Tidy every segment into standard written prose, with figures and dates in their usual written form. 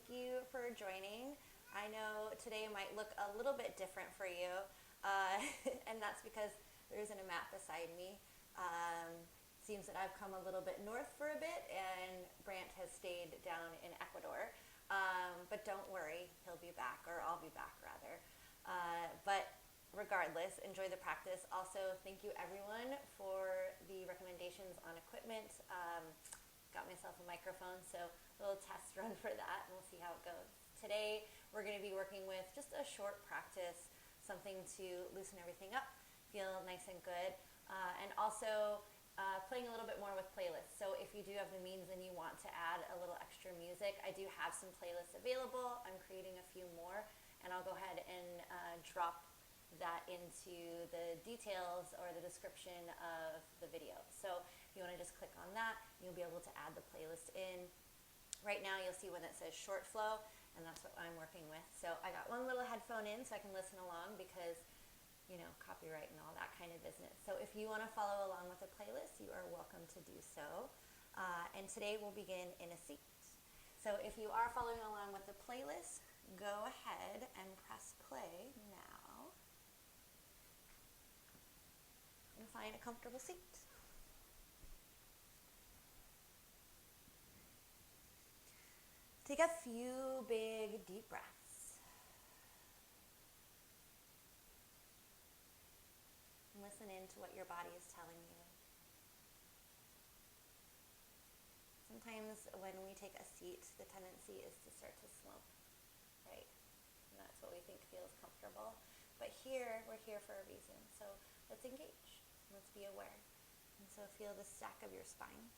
thank you for joining. I know today might look a little bit different for you, and that's because there isn't a map beside me. Seems that I've come a little bit north for a bit, and Brant has stayed down in Ecuador. But don't worry, he'll be back, or I'll be back rather. But regardless, enjoy the practice. Also, thank you everyone for the recommendations on equipment. Got myself a microphone, so a little test run for that, and we'll see how it goes. Today, we're going to be working with just a short practice, something to loosen everything up, feel nice and good, and also playing a little bit more with playlists. So if you do have the means and you want to add a little extra music, I do have some playlists available. I'm creating a few more, and I'll go ahead and drop that into the details or the description of the video. So if you want to just click on that, you'll be able to add the playlist in. Right now you'll see one that says short flow, and that's what I'm working with. So I got one little headphone in so I can listen along because, you know, copyright and all that kind of business. So if you want to follow along with the playlist, you are welcome to do so. And today we'll begin in a seat. So if you are following along with the playlist, go ahead and press play now. And find a comfortable seat. Take a few big deep breaths. And listen in to what your body is telling you. Sometimes when we take a seat, the tendency is to start to slump, right? And that's what we think feels comfortable. But here, we're here for a reason. So let's engage. Let's be aware. And so feel the stack of your spine.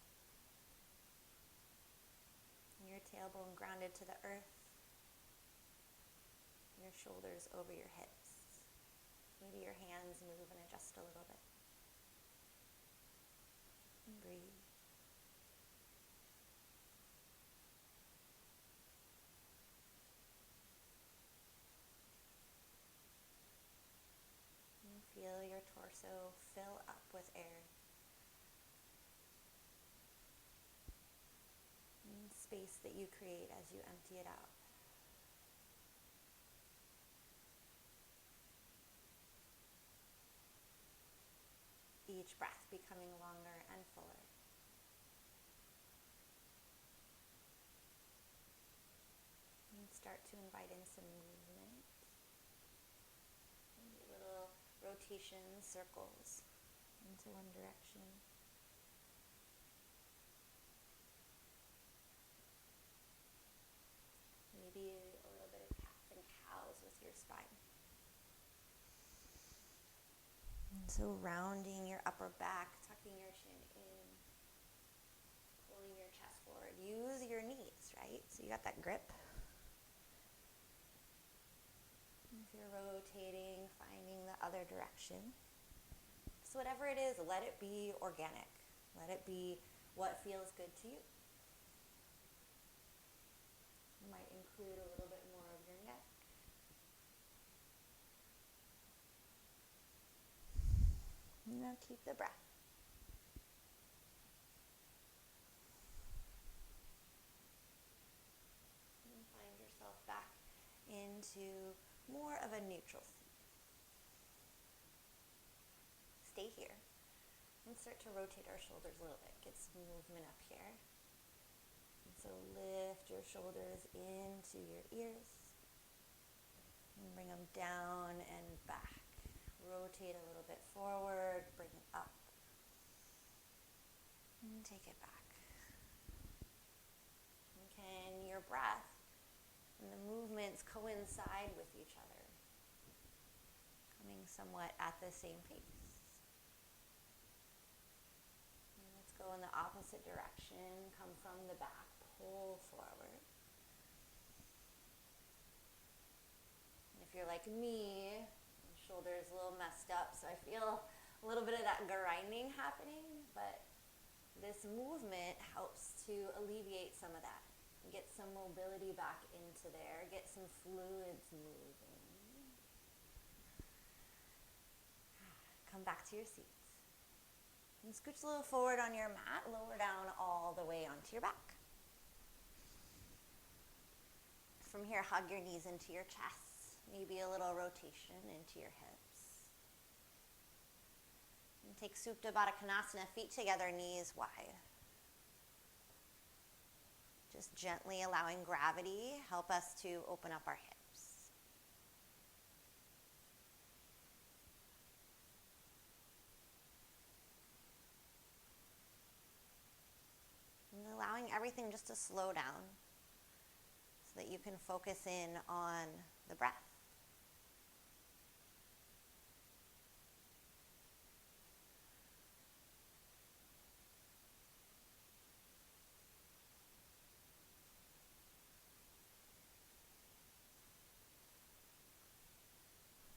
Your tailbone grounded to the earth. Your shoulders over your hips. Maybe your hands move and adjust a little bit. And breathe. And feel your torso fill up with air. And space that you create as you empty it out. Each breath becoming longer and fuller. And start to invite in some movement. Maybe little rotations, circles into one direction. Maybe a little bit of cats and cows with your spine. And so rounding your upper back, tucking your chin in, pulling your chest forward. Use your knees, right? So you got that grip. If you're rotating, finding the other direction. So whatever it is, let it be organic. Let it be what feels good to you. You might include a little bit more of your neck. Now keep the breath. And find yourself back into more of a neutral seat. Stay here. And start to rotate our shoulders a little bit. Get some movement up here. And so lift your shoulders into your ears. And bring them down and back. Rotate a little bit forward, bring it up. And take it back. And can your breath and the movements coincide with each other? Coming somewhat at the same pace. And let's go in the opposite direction. Come from the back, pull forward. And if you're like me, shoulder is a little messed up, so I feel a little bit of that grinding happening, but this movement helps to alleviate some of that. Get some mobility back into there, get some fluids moving. Come back to your seats. And scooch a little forward on your mat, lower down all the way onto your back. From here, hug your knees into your chest. Maybe a little rotation into your hips. And take Supta Badakanasana, feet together, knees wide. Just gently allowing gravity help us to open up our hips. And allowing everything just to slow down so that you can focus in on the breath.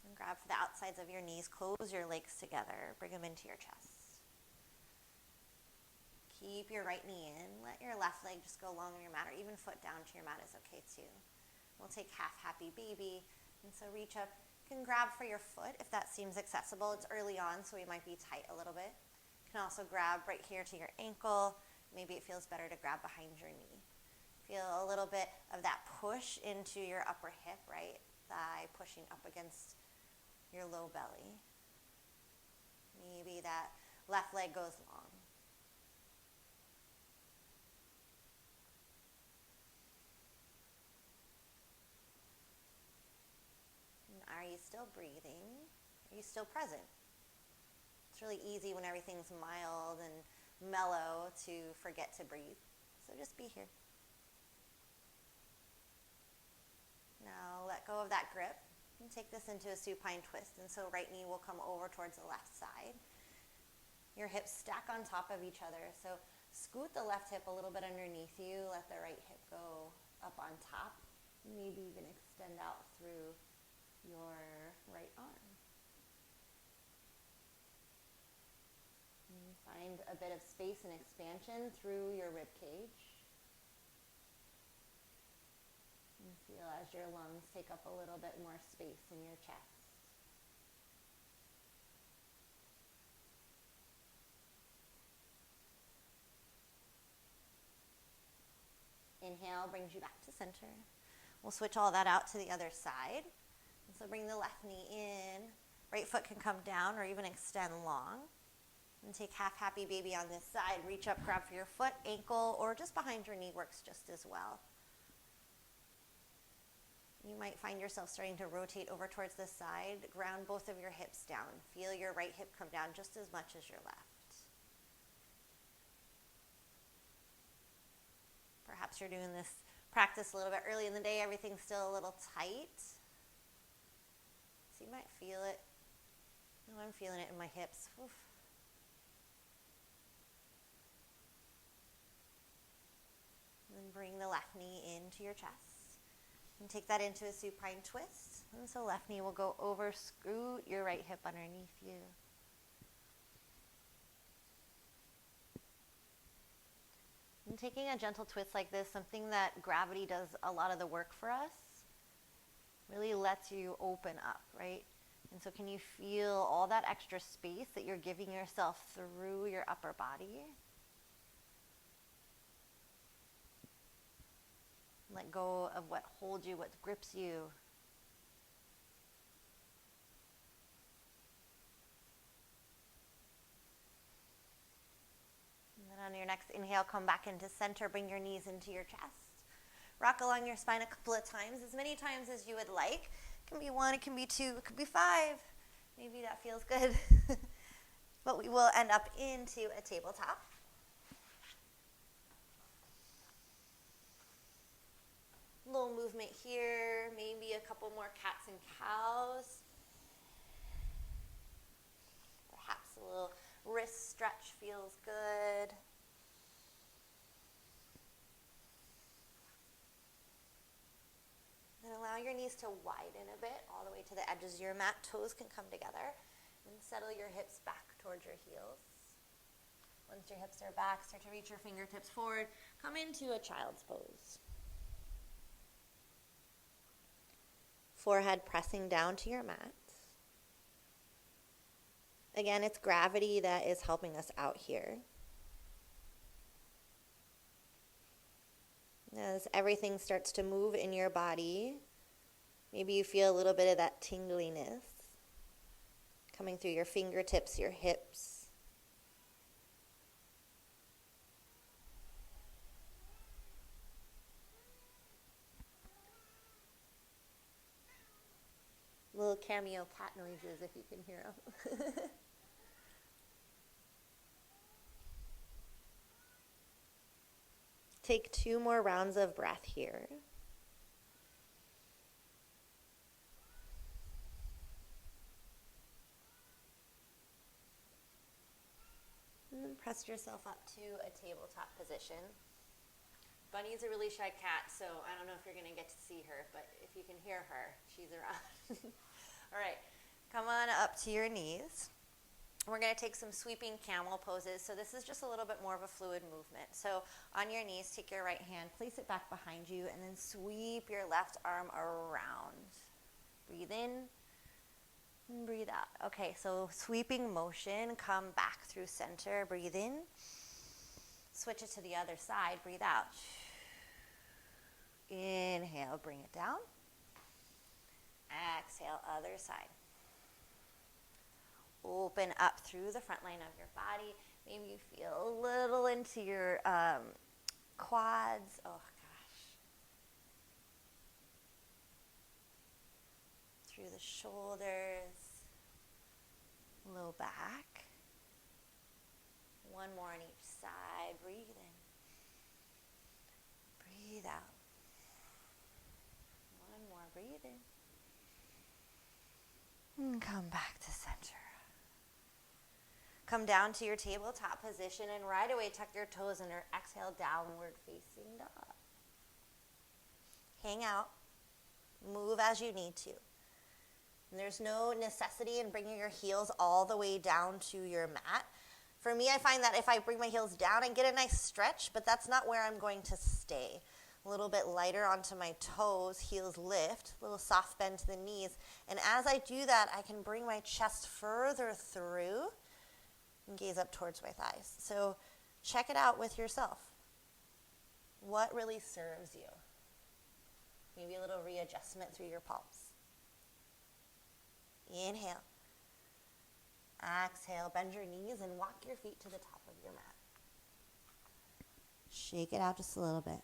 And grab for the outsides of your knees, close your legs together, bring them into your chest. Keep your right knee in. Let your left leg just go along your mat, or even foot down to your mat is okay too. We'll take half happy baby. And so reach up. You can grab for your foot if that seems accessible. It's early on, so we might be tight a little bit. You can also grab right here to your ankle. Maybe it feels better to grab behind your knee. Feel a little bit of that push into your upper hip, right thigh pushing up against your low belly. Maybe that left leg goes long. Are you still breathing? Are you still present? It's really easy when everything's mild and mellow to forget to breathe. So just be here. Now let go of that grip and take this into a supine twist. And so right knee will come over towards the left side. Your hips stack on top of each other. So scoot the left hip a little bit underneath you. Let the right hip go up on top. Maybe even extend out through your right arm. And find a bit of space and expansion through your rib cage. And feel as your lungs take up a little bit more space in your chest. Inhale brings you back to center. We'll switch all that out to the other side. And so bring the left knee in. Right foot can come down or even extend long. And take half happy baby on this side. Reach up, grab for your foot, ankle, or just behind your knee works just as well. You might find yourself starting to rotate over towards this side. Ground both of your hips down. Feel your right hip come down just as much as your left. Perhaps you're doing this practice a little bit early in the day. Everything's still a little tight. So you might feel it. Oh, I'm feeling it in my hips. Oof. And then bring the left knee into your chest. And take that into a supine twist. And so left knee will go over, scoot your right hip underneath you. And taking a gentle twist like this, something that gravity does a lot of the work for us, really lets you open up, right? And so can you feel all that extra space that you're giving yourself through your upper body? Let go of what holds you, what grips you. And then on your next inhale, come back into center. Bring your knees into your chest. Rock along your spine a couple of times, as many times as you would like. It can be 1, it can be 2, it could be 5. Maybe that feels good. But we will end up into a tabletop. Little movement here, maybe a couple more cats and cows. Perhaps a little wrist stretch feels good. Then allow your knees to widen a bit all the way to the edges of your mat. Toes can come together. And settle your hips back towards your heels. Once your hips are back, start to reach your fingertips forward. Come into a child's pose. Forehead pressing down to your mat. Again, it's gravity that is helping us out here. As as everything starts to move in your body, maybe you feel a little bit of that tingliness coming through your fingertips, your hips. Little cameo cat noises if you can hear them. Take 2 more rounds of breath here. And then press yourself up to a tabletop position. Bunny's a really shy cat, so I don't know if you're going to get to see her, but if you can hear her, she's around. All right, come on up to your knees. We're going to take some sweeping camel poses. So this is just a little bit more of a fluid movement. So on your knees, take your right hand, place it back behind you, and then sweep your left arm around. Breathe in and breathe out. Okay, so sweeping motion, come back through center, breathe in. Switch it to the other side, breathe out. Inhale, bring it down. Exhale, other side. Open up through the front line of your body. Maybe you feel a little into your quads. Oh, gosh. Through the shoulders. Low back. One more on each side. Breathe in. Breathe out. One more. Breathe in. And come back to center. Come down to your tabletop position and right away tuck your toes and exhale, downward facing dog. Hang out. Move as you need to. And there's no necessity in bringing your heels all the way down to your mat. For me, I find that if I bring my heels down, I get a nice stretch, but that's not where I'm going to stay. A little bit lighter onto my toes, heels lift, a little soft bend to the knees. And as I do that, I can bring my chest further through and gaze up towards my thighs. So check it out with yourself. What really serves you? Maybe a little readjustment through your palms. Inhale. Exhale, bend your knees and walk your feet to the top of your mat. Shake it out just a little bit.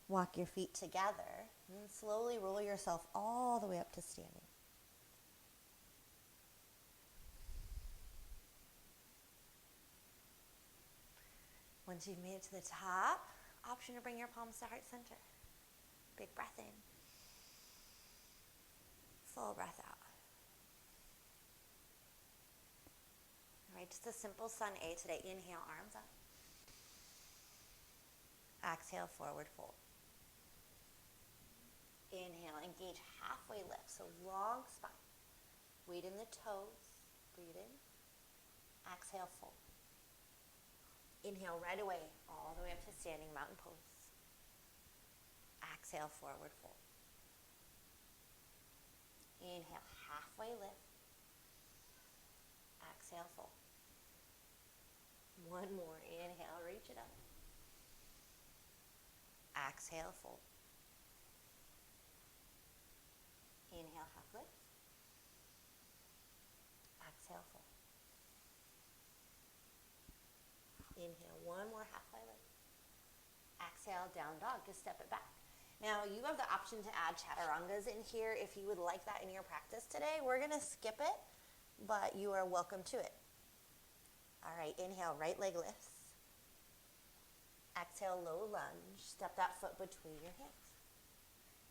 Walk your feet together and then slowly roll yourself all the way up to standing. Once you've made it to the top, option to bring your palms to heart center. Big breath in. Full breath out. All right, just a simple sun A today. Inhale, arms up. Exhale, forward fold. Inhale, engage halfway lift, so long spine. Weight in the toes. Breathe in. Exhale, fold. Inhale right away, all the way up to standing mountain pose. Exhale, forward fold. Inhale, halfway lift. Exhale, fold. One more. Inhale, reach it up. Exhale, fold. Inhale, half lift. Exhale, fold. Inhale, one more halfway lift. Exhale, down dog, just step it back. Now, you have the option to add chaturangas in here if you would like that in your practice today. We're going to skip it, but you are welcome to it. All right, inhale, right leg lifts. Exhale, low lunge. Step that foot between your hands.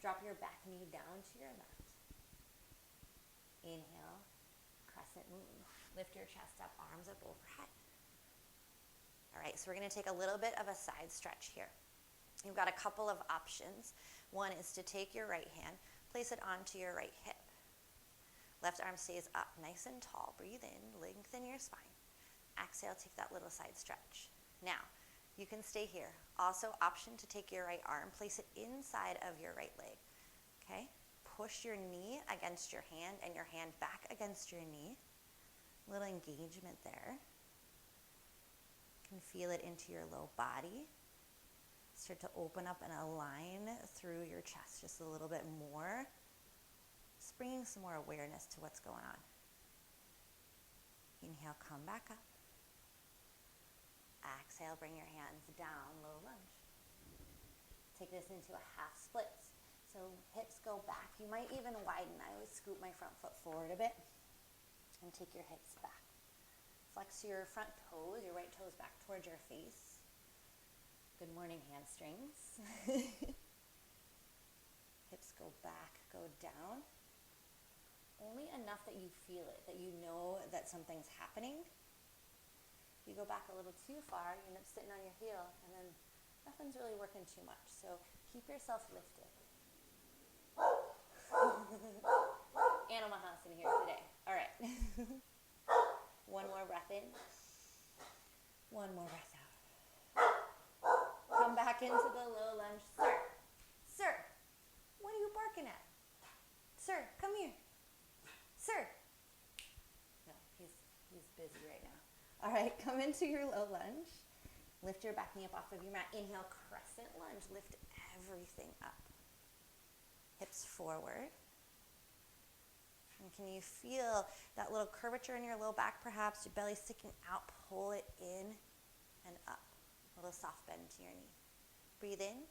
Drop your back knee down to your left. Inhale, crescent lunge. Lift your chest up, arms up overhead. All right, so we're going to take a little bit of a side stretch here. You've got a couple of options. One is to take your right hand, place it onto your right hip. Left arm stays up nice and tall. Breathe in, lengthen your spine. Exhale, take that little side stretch. Now, you can stay here. Also, option to take your right arm, place it inside of your right leg. Okay? Push your knee against your hand and your hand back against your knee. Little engagement there. You can feel it into your low body. Start to open up and align through your chest just a little bit more. Just bringing some more awareness to what's going on. Inhale, come back up. Exhale, bring your hands down, low lunge. Take this into a half split. So hips go back. You might even widen. I always scoot my front foot forward a bit and take your hips back. Flex your front toes, your right toes back towards your face. Good morning, hamstrings. Hips go back, go down. Only enough that you feel it, that you know that something's happening. If you go back a little too far, you end up sitting on your heel, and then nothing's really working too much. So keep yourself lifted. Animal house in here today. All right. One more breath in. One more breath out. Come back into the low lunge. Sir, sir, what are you barking at? Sir, come here. Sir. No, he's busy right now. All right, come into your low lunge. Lift your back knee up off of your mat. Inhale, crescent lunge. Lift everything up. Hips forward. And can you feel that little curvature in your low back perhaps? Your belly sticking out. Pull it in and up. A little soft bend to your knee. Breathe in.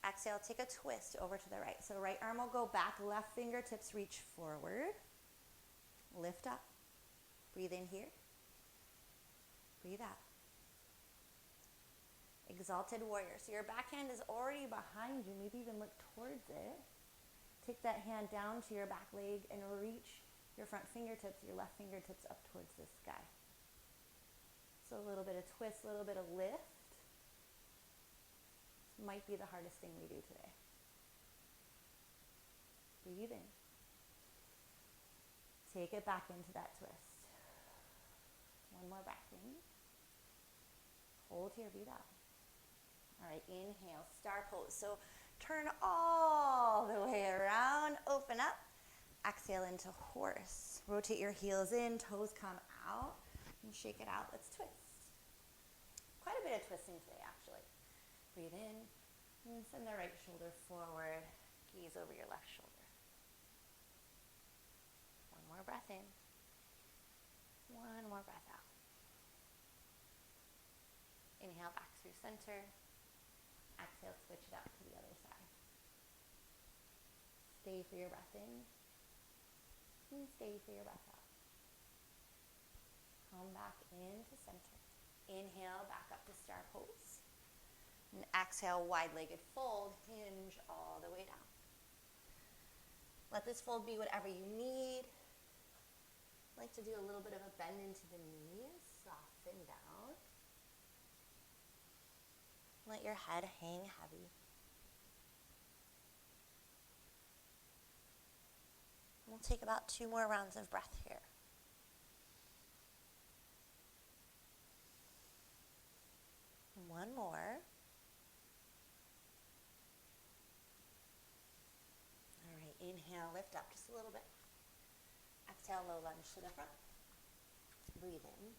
Exhale, take a twist over to the right. So right arm will go back. Left fingertips reach forward. Lift up. Breathe in here. Breathe out. Exalted warrior. So your backhand is already behind you. Maybe even look towards it. Take that hand down to your back leg and reach your front fingertips, your left fingertips up towards the sky. So a little bit of twist, a little bit of lift. This might be the hardest thing we do today. Breathe in. Take it back into that twist. One more breath in. Hold here, breathe out. All right, inhale, star pose. So turn all the way around, open up. Exhale into horse. Rotate your heels in, toes come out, and shake it out. Let's twist. Quite a bit of twisting today, actually. Breathe in, and send the right shoulder forward. Gaze over your left shoulder. One more breath in. One more breath out. Inhale back through center. Exhale, switch it out to the other side. Stay for your breath in. And stay for your breath out. Come back into center. Inhale, back up to star pose. And exhale, wide-legged fold. Hinge all the way down. Let this fold be whatever you need. I like to do a little bit of a bend into the knees. Soften down. Let your head hang heavy. We'll take about 2 more rounds of breath here. One more. All right, inhale, lift up just a little bit. Exhale, low lunge to the front. Breathe in.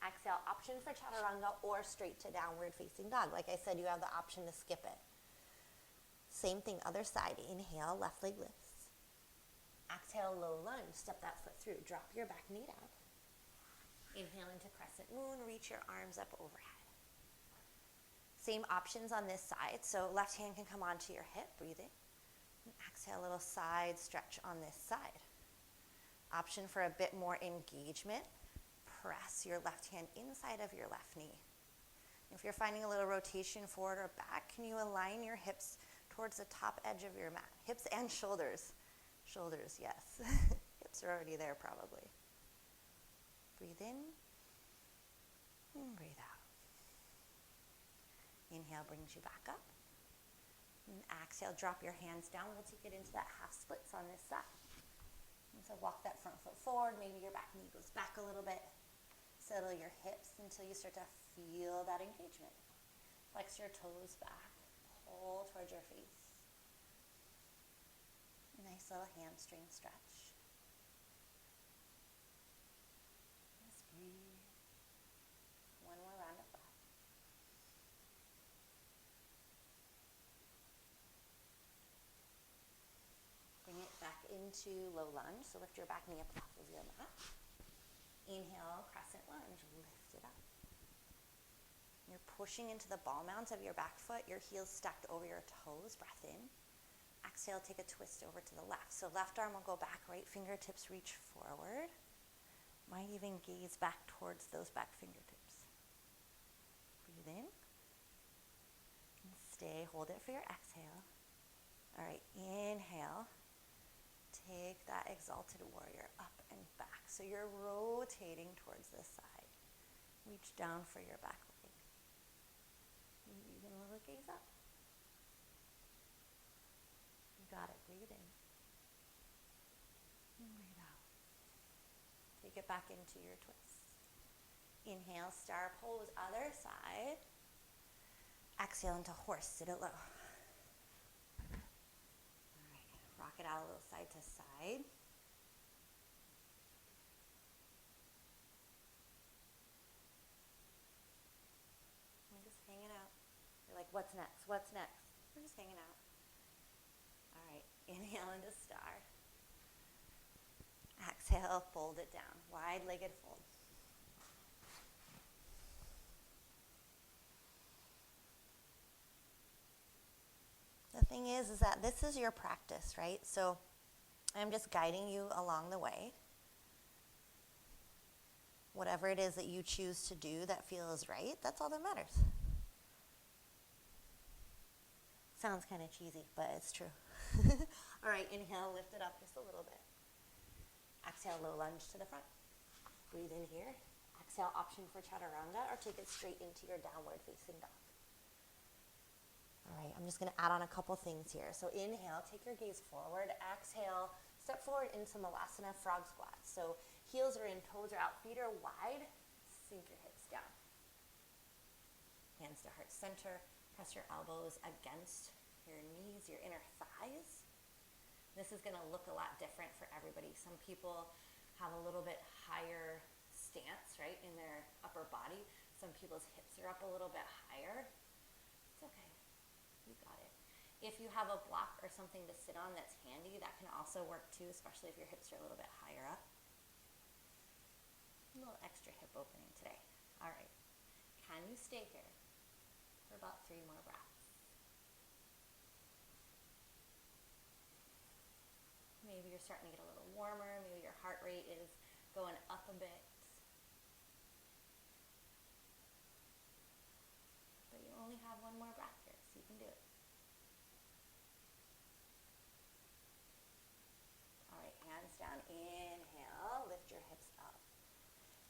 Exhale, option for chaturanga or straight to downward facing dog. Like I said, you have the option to skip it. Same thing, other side. Inhale, left leg lifts. Exhale, low lunge. Step that foot through. Drop your back knee down. Inhale into crescent moon. Reach your arms up overhead. Same options on this side. So left hand can come onto your hip. Breathe in. And exhale, a little side stretch on this side. Option for a bit more engagement. Press your left hand inside of your left knee. If you're finding a little rotation forward or back, can you align your hips towards the top edge of your mat? Hips and shoulders. Shoulders, yes. Hips are already there probably. Breathe in and breathe out. Inhale brings you back up. And exhale, drop your hands down. We'll take it into that half splits on this side. And so walk that front foot forward. Maybe your back knee goes back a little bit. Settle your hips until you start to feel that engagement. Flex your toes back. Pull towards your face. Nice little hamstring stretch. Just breathe. One more round of breath. into low lunge. So lift your back knee up off of your mat. Inhale, crescent lunge, lift it up. You're pushing into the ball mount of your back foot, your heels stacked over your toes, breath in. Exhale, take a twist over to the left. So left arm will go back, right fingertips reach forward. Might even gaze back towards those back fingertips. Breathe in. And stay, hold it for your exhale. All right, inhale. Take that exalted warrior up and back. So you're rotating towards the side. Reach down for your back leg. Maybe even a little gaze up. You got it. Breathe in. And breathe out. Take it back into your twist. Inhale, star pose, other side. Exhale into horse, sit it low. All right, rock it out a little side to side. We're just hanging out. You're like, what's next? What's next? We're just hanging out. All right, inhale into star. Exhale, fold it down. Wide-legged fold. The thing is that this is your practice, right? So I'm just guiding you along the way. Whatever it is that you choose to do that feels right, that's all that matters. Sounds kind of cheesy, but it's true. All right, inhale, lift it up just a little bit. Exhale, low lunge to the front. Breathe in here. Exhale, option for chaturanga, or take it straight into your downward facing dog. All right, I'm just going to add on a couple things here. So inhale, take your gaze forward. Exhale, step forward into Malasana, frog squat. So heels are in, toes are out, feet are wide. Sink your hips down. Hands to heart center. Press your elbows against your knees, your inner thighs. This is going to look a lot different for everybody. Some people have a little bit higher stance, right, in their upper body. Some people's hips are up a little bit higher. It's okay. You got it. If you have a block or something to sit on that's handy, that can also work too, especially if your hips are a little bit higher up. A little extra hip opening today. All right. Can you stay here for about 3 more breaths? Maybe you're starting to get a little warmer. Maybe your heart rate is going up a bit. But you only have 1 more breath here, so you can do it. All right, hands down. Inhale, lift your hips up.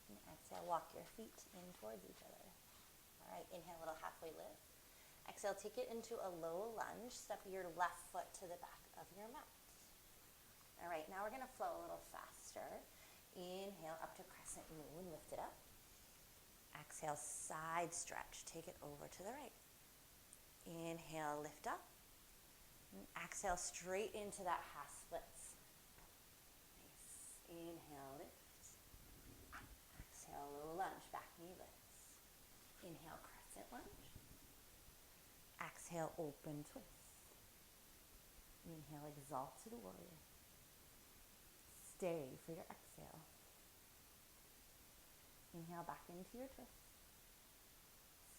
And exhale, walk your feet in towards each other. All right, inhale, little halfway lift. Exhale, take it into a low lunge. Step your left foot to the back of your mat. All right, now we're going to flow a little faster. Inhale up to crescent moon, lift it up. Exhale, side stretch, take it over to the right. Inhale, lift up. And exhale, straight into that half splits. Nice. Inhale, lift. Exhale, low lunge, back knee lifts. Inhale, crescent lunge. Exhale, open twist. Inhale, exalted warrior. Stay for your exhale. Inhale back into your twist.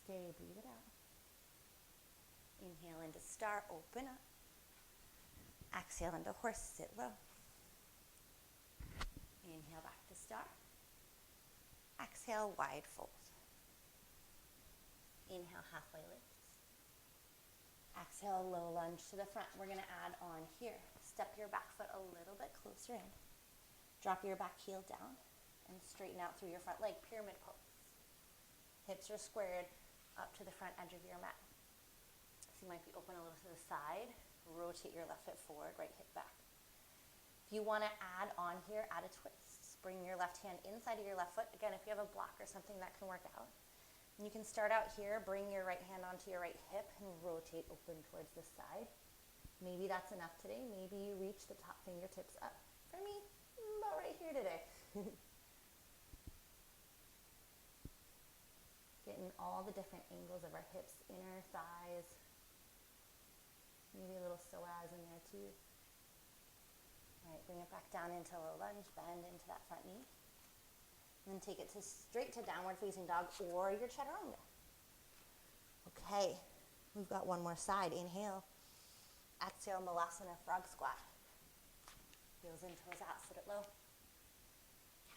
Stay, breathe it out. Inhale into star, open up. Exhale into horse, sit low. Inhale back to star. Exhale, wide fold. Inhale, halfway lifts. Exhale, low lunge to the front. We're going to add on here. Step your back foot a little bit closer in. Drop your back heel down and straighten out through your front leg, pyramid pose. Hips are squared up to the front edge of your mat. So you might be open a little to the side. Rotate your left foot forward, right hip back. If you want to add on here, add a twist. Bring your left hand inside of your left foot. Again, if you have a block or something, that can work out. And you can start out here, bring your right hand onto your right hip and rotate open towards the side. Maybe that's enough today. Maybe you reach the top fingertips up. For me, about right here today. Getting all the different angles of our hips, inner thighs. Maybe a little psoas in there too. All right, bring it back down into low lunge, bend into that front knee. And then take it straight to downward facing dog or your chaturanga. Okay, we've got one more side. Inhale. Exhale, Malasana, frog squat. Heels in, toes out, sit it low.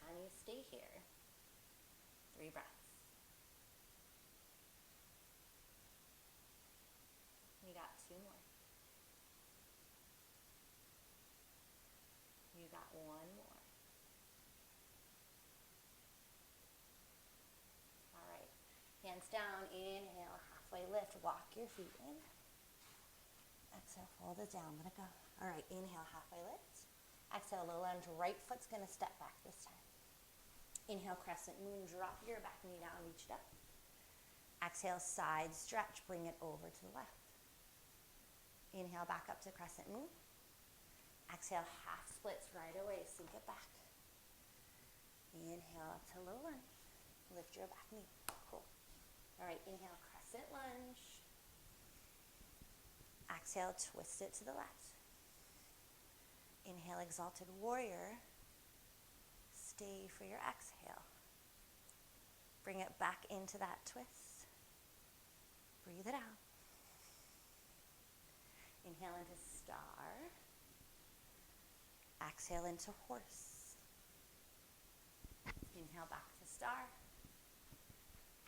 Can you stay here? 3 breaths. You got 2 more. You got 1 more. All right, hands down, inhale, halfway lift, walk your feet in. Exhale, fold it down, let it go. All right, inhale, halfway lift. Exhale, low lunge, right foot's gonna step back this time. Inhale, crescent moon, drop your back knee down, reach it up. Exhale, side stretch, bring it over to the left. Inhale, back up to crescent moon. Exhale, half splits right away, sink it back. Inhale up to low lunge, lift your back knee, cool. All right, inhale, crescent lunge. Exhale, twist it to the left. Inhale, exalted warrior. Stay for your exhale. Bring it back into that twist. Breathe it out. Inhale into star. Exhale into horse. Inhale back to star.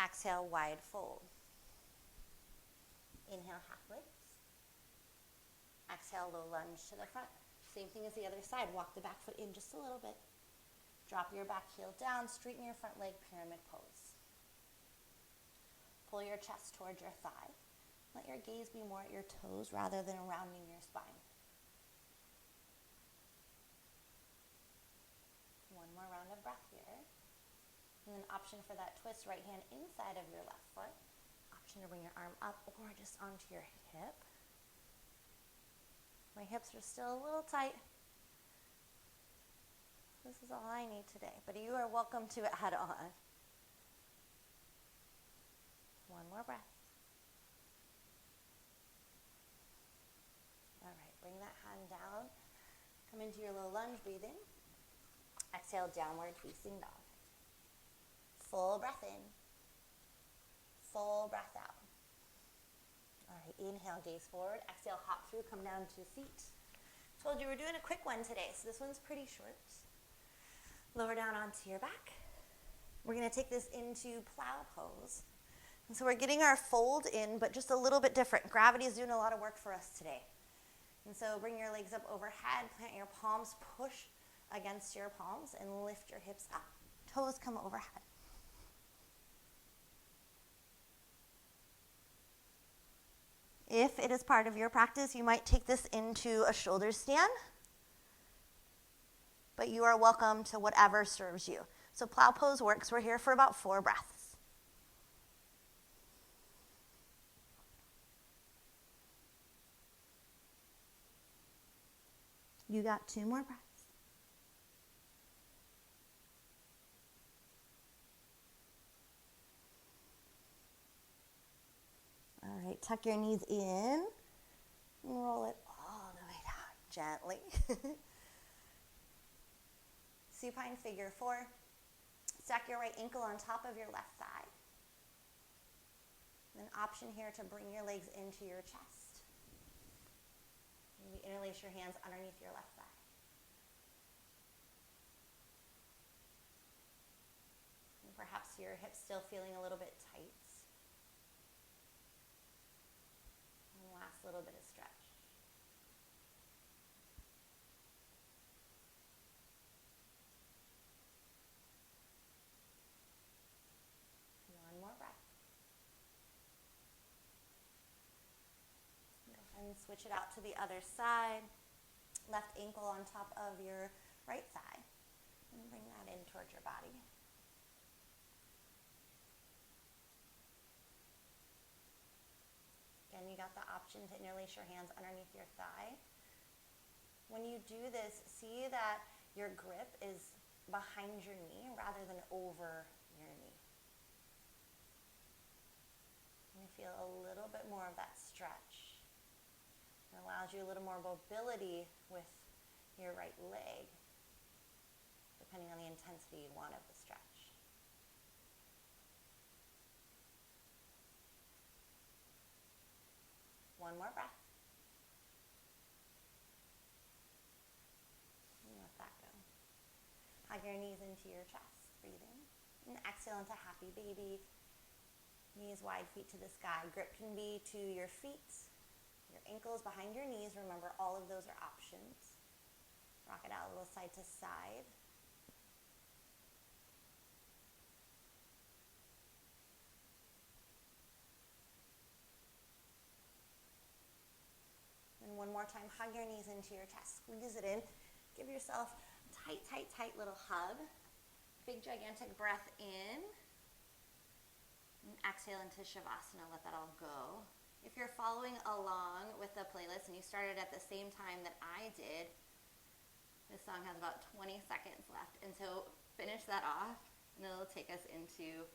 Exhale, wide fold. Inhale, half lifts. Exhale, low lunge to the front. Same thing as the other side. Walk the back foot in just a little bit. Drop your back heel down, straighten your front leg, pyramid pose. Pull your chest towards your thigh. Let your gaze be more at your toes rather than rounding your spine. One more round of breath here. And then option for that twist, right hand inside of your left foot. Option to bring your arm up or just onto your hip. My hips are still a little tight. This is all I need today, but you are welcome to it head on. One more breath. All right, bring that hand down. Come into your low lunge, breathe in. Exhale, downward facing dog. Full breath in. Full breath out. All right, inhale, gaze forward. Exhale, hop through, come down to feet. Told you we're doing a quick one today, so this one's pretty short. Lower down onto your back. We're gonna take this into plow pose. And so we're getting our fold in, but just a little bit different. Gravity is doing a lot of work for us today. And so bring your legs up overhead, plant your palms, push against your palms, and lift your hips up. Toes come overhead. If it is part of your practice, you might take this into a shoulder stand, but you are welcome to whatever serves you. So plow pose works. We're here for about 4 breaths. You got 2 more breaths. All right, tuck your knees in and roll it all the way down gently. Supine figure 4. Stack your right ankle on top of your left thigh. Then option here to bring your legs into your chest. Maybe interlace your hands underneath your left thigh. And perhaps your hips still feeling a little bit tight. And last little bit of stretch. One more breath. Go ahead and switch it out to the other side. Left ankle on top of your right thigh. And bring that in towards your body. Again, you got the option to interlace your hands underneath your thigh. When you do this, see that your grip is behind your knee rather than over your knee. And you feel a little bit more of that stretch. It allows you a little more mobility with your right leg, depending on the intensity you want of the stretch. One more breath. And let that go. Hug your knees into your chest, breathe in. And exhale into happy baby. Knees wide, feet to the sky. Grip can be to your feet, your ankles behind your knees. Remember, all of those are options. Rock it out a little side to side. And one more time, hug your knees into your chest. Squeeze it in. Give yourself a tight, tight, tight little hug. Big, gigantic breath in. And exhale into Shavasana. Let that all go. If you're following along with the playlist and you started at the same time that I did, this song has about 20 seconds left. And so finish that off, and it'll take us into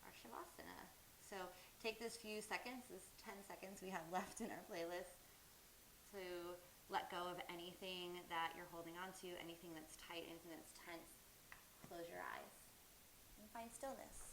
our Shavasana. So take this few seconds, this 10 seconds we have left in our playlist, to let go of anything that you're holding on to, anything that's tight, anything that's tense. Close your eyes and find stillness.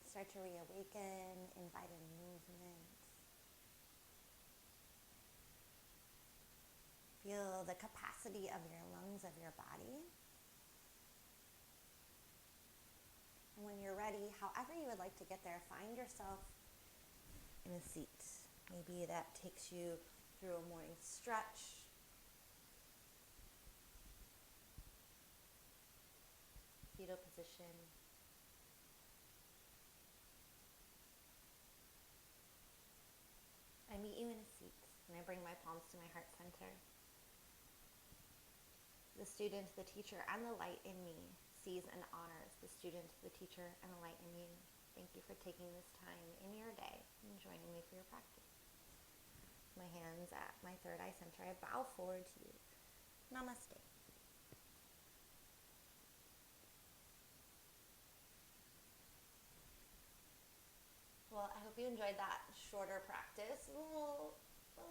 Start to reawaken, invite in movement. Feel the capacity of your lungs, of your body. And when you're ready, however you would like to get there, find yourself in a seat. Maybe that takes you through a morning stretch. Fetal position. I meet you in a seat, and I bring my palms to my heart center. The student, the teacher, and the light in me sees and honors the student, the teacher, and the light in you. Thank you for taking this time in your day and joining me for your practice. My hands at my third eye center, I bow forward to you. Namaste. Well, I hope you enjoyed that shorter practice. A little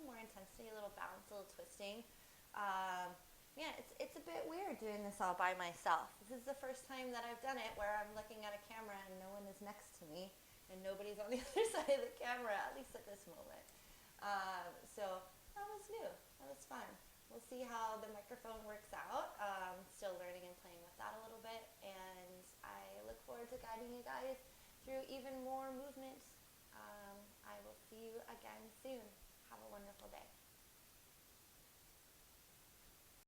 more intensity, a little bounce, a little twisting. It's a bit weird doing this all by myself. This is the first time that I've done it where I'm looking at a camera and no one is next to me and nobody's on the other side of the camera, at least at this moment. So that was new. That was fun. We'll see how the microphone works out. Still learning and playing with that a little bit, and I look forward to guiding you guys through even more movement. I will see you again soon. Have a wonderful day.